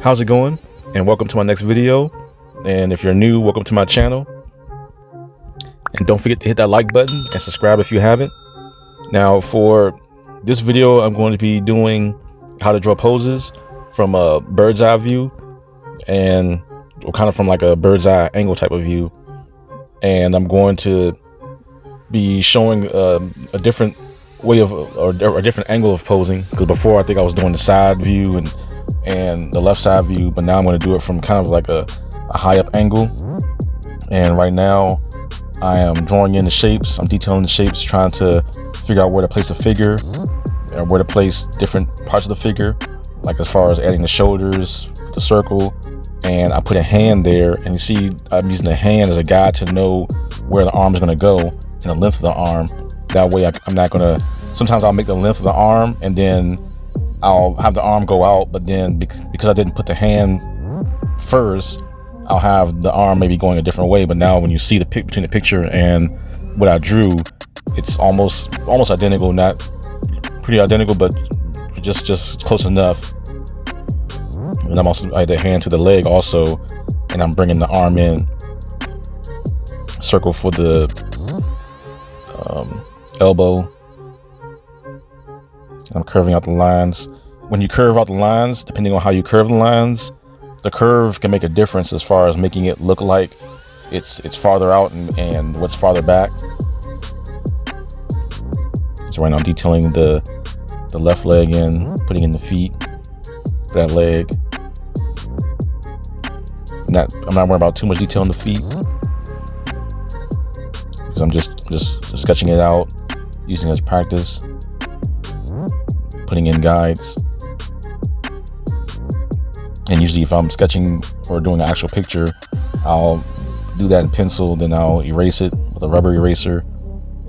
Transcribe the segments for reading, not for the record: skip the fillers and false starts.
How's it going? And welcome to my next video. And if you're new, welcome to my channel. And don't forget to hit that like button and subscribe if you haven't. Now for this video, I'm going to be doing how to draw poses from a bird's eye view, and kind of from like a bird's eye angle type of view. And I'm going to be showing a different way of, or a different angle of posing, because before I think I was doing the side view and the left side view, but now I'm going to do it from kind of like a high up angle. And right now I am drawing in the shapes. I'm detailing the shapes, trying to figure out where to place a figure and where to place different parts of the figure, like as far as adding the shoulders, the circle. And I put a hand there, and you see I'm using the hand as a guide to know where the arm is going to go and the length of the arm. That way I'm not going to, sometimes I'll make the length of the arm and then I'll have the arm go out, but then because I didn't put the hand first, I'll have the arm maybe going a different way. But now when you see the between the picture and what I drew, it's almost identical, not pretty identical, but just close enough. And I'm also, I had the hand to the leg also, and I'm bringing the arm in, circle for the elbow. I'm curving out the lines. When you curve out the lines, depending on how you curve the lines, the curve can make a difference as far as making it look like it's farther out and what's farther back. So right now I'm detailing the left leg in, putting in the feet, that leg. I'm not worried about too much detail on the feet, because I'm just sketching it out, using it as practice, putting in guides. And usually if I'm sketching or doing an actual picture, I'll do that in pencil, then I'll erase it with a rubber eraser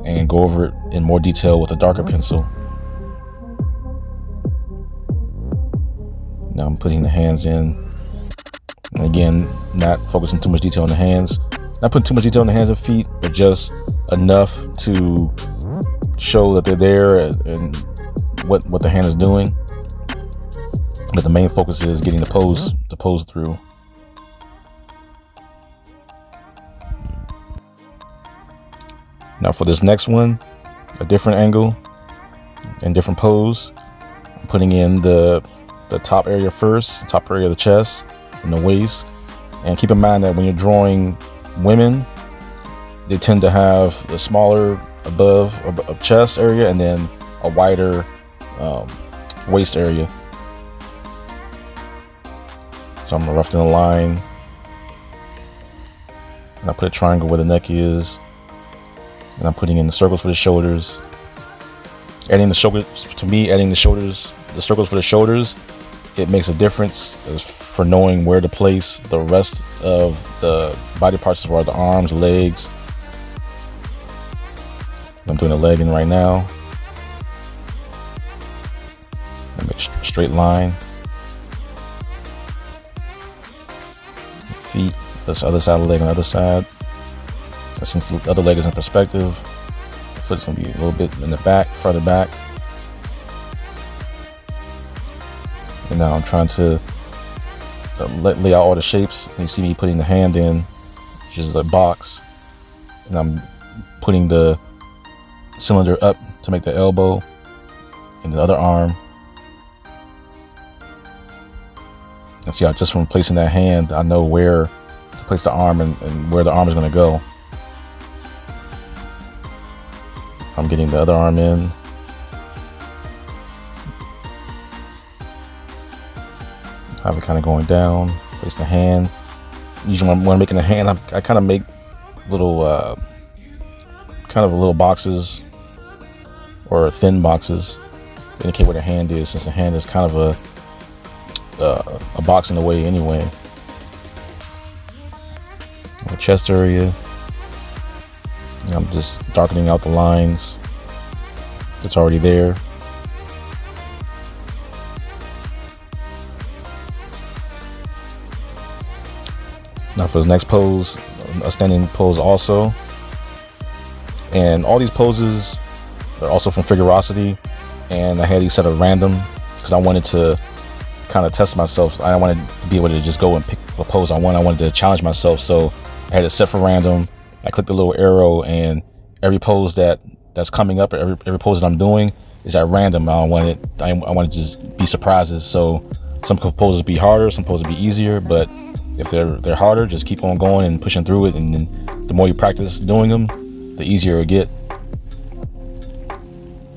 and go over it in more detail with a darker pencil. Now I'm putting the hands in. And again, not focusing too much detail on the hands, not putting too much detail on the hands and feet, but just enough to show that they're there and what the hand is doing. But the main focus is getting the pose through. Now for this next one, a different angle and different pose. I'm putting in the top area first, top area of the chest and the waist. And keep in mind that when you're drawing women, they tend to have the smaller above chest area and then a wider waist area. So I'm roughing the line, and I put a triangle where the neck is, and I'm putting in the circles for the shoulders. Adding the shoulders, to me, adding the circles for the shoulders, it makes a difference as for knowing where to place the rest of the body parts, as far as the arms, legs. I'm doing a leg in right now. I make a straight line. Feet, this other side of the leg on the other side. And since the other leg is in perspective, the foot's gonna be a little bit in the back, further back. And now I'm trying to lay out all the shapes. And you see me putting the hand in, which is the box, and I'm putting the cylinder up to make the elbow and the other arm. And see how just from placing that hand, I know where to place the arm and where the arm is going to go. I'm getting the other arm in. Have it kind of going down. Place the hand. Usually when I'm making the hand, I kind of make little, kind of little boxes or thin boxes to indicate where the hand is, since the hand is kind of a box in the way anyway. The chest area, and I'm just darkening out the lines that's already there. Now for the next pose, a standing pose also. And all these poses are also from Figurosity, and I had these set of random because I wanted to kind of test myself. I wanted to be able to just go and pick a pose I want. I wanted to challenge myself, so I had it set for random. I clicked the little arrow, and every pose that's coming up, or every pose that I'm doing is at random. I want to just be surprises. So some poses be harder, some poses be easier, but if they're harder, just keep on going and pushing through it, and then the more you practice doing them, the easier it get.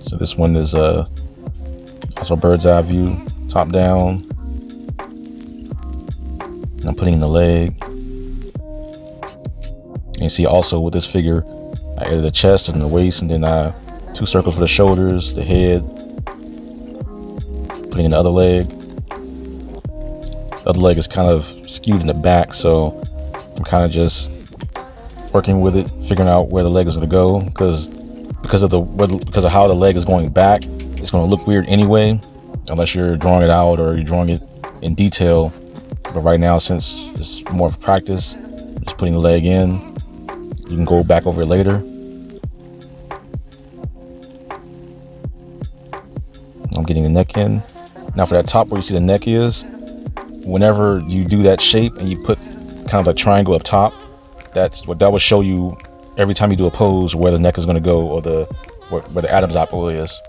So this one is also bird's eye view, top down. And I'm putting in the leg. And you see also with this figure, I added the chest and the waist, and then 2 circles for the shoulders, the head. Putting in the other leg. The other leg is kind of skewed in the back, so I'm kind of just working with it, figuring out where the leg is going to go, because of how the leg is going back, it's going to look weird anyway, unless you're drawing it out or you're drawing it in detail. But right now, since it's more of practice, just putting the leg in. You can go back over it later. I'm getting the neck in. Now for that top where you see the neck is, whenever you do that shape and you put kind of a triangle up top, that will show you every time you do a pose where the neck is going to go, or where the Adam's apple is.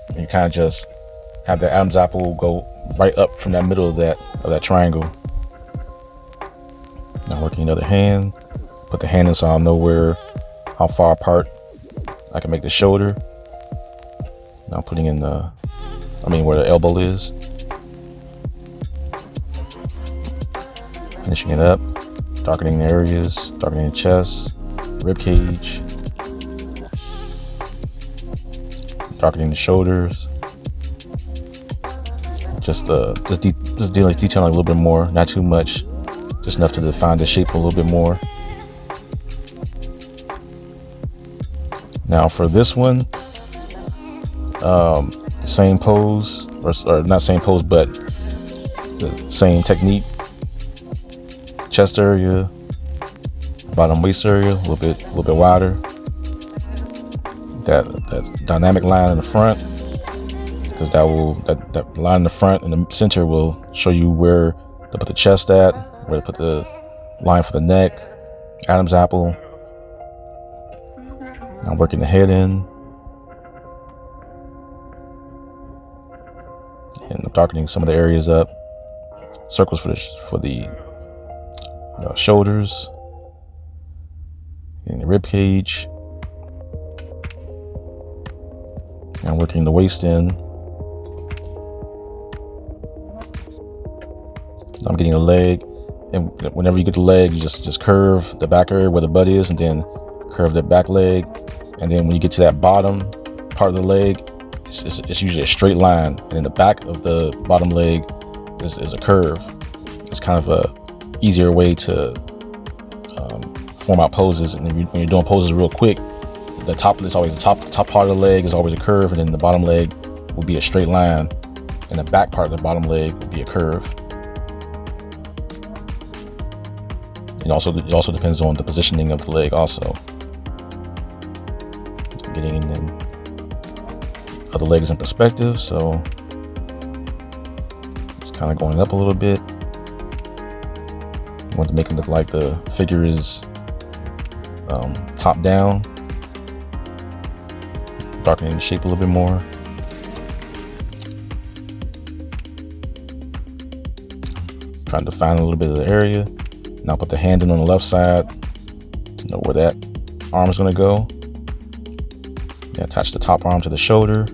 And you kind of just have the Adam's apple go right up from that middle of that triangle. Now working another hand, put the hand in so I'll know how far apart I can make the shoulder. Now putting in where the elbow is. Finishing it up, darkening the areas, darkening the chest, rib cage, darkening the shoulders. Just detailing a little bit more, not too much, just enough to define the shape a little bit more. Now for this one, same pose, or not same pose, but the same technique. Chest area, bottom waist area, a little bit wider. That dynamic line in the front, because that line in the front and the center will show you where to put the chest at, where to put the line for the neck, Adam's apple. I'm working the head in, and I'm darkening some of the areas up. Circles for the shoulders and the rib cage. And I'm working the waist in. I'm getting a leg, and whenever you get the leg, you just curve the back area where the butt is, and then curve the back leg. And then when you get to that bottom part of the leg, it's usually a straight line, and in the back of the bottom leg is a curve. It's kind of a easier way to form out poses. And when you're doing poses real quick, the top part of the leg is always a curve, and then the bottom leg will be a straight line, and the back part of the bottom leg will be a curve. It also depends on the positioning of the leg also. Getting in other leg is in perspective, so it's kind of going up a little bit. I want to make it look like the figure is top down, darkening the shape a little bit more. Trying to define a little bit of the area. Now put the hand in on the left side to know where that arm is going to go. Then attach the top arm to the shoulder.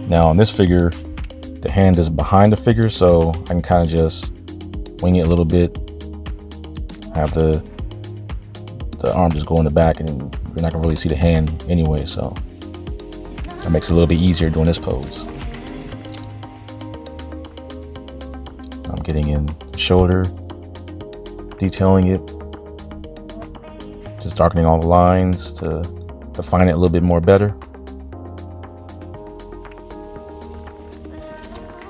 Now on this figure, the hand is behind the figure, so I can kind of just wing it a little bit. Have the arm just go in the back, and you're not gonna really see the hand anyway, so that makes it a little bit easier doing this pose. I'm getting in the shoulder, detailing it, just darkening all the lines to define it a little bit more better.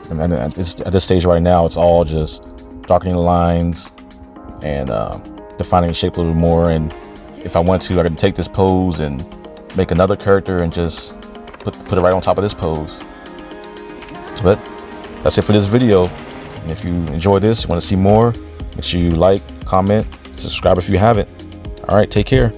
And then at this stage right now, it's all just darkening the lines and defining the shape a little bit more. And if I want to, I can take this pose and make another character and just put it right on top of this pose. But that's it for this video. And if you enjoy this, you want to see more, make sure you like, comment, subscribe if you haven't. All right, take care.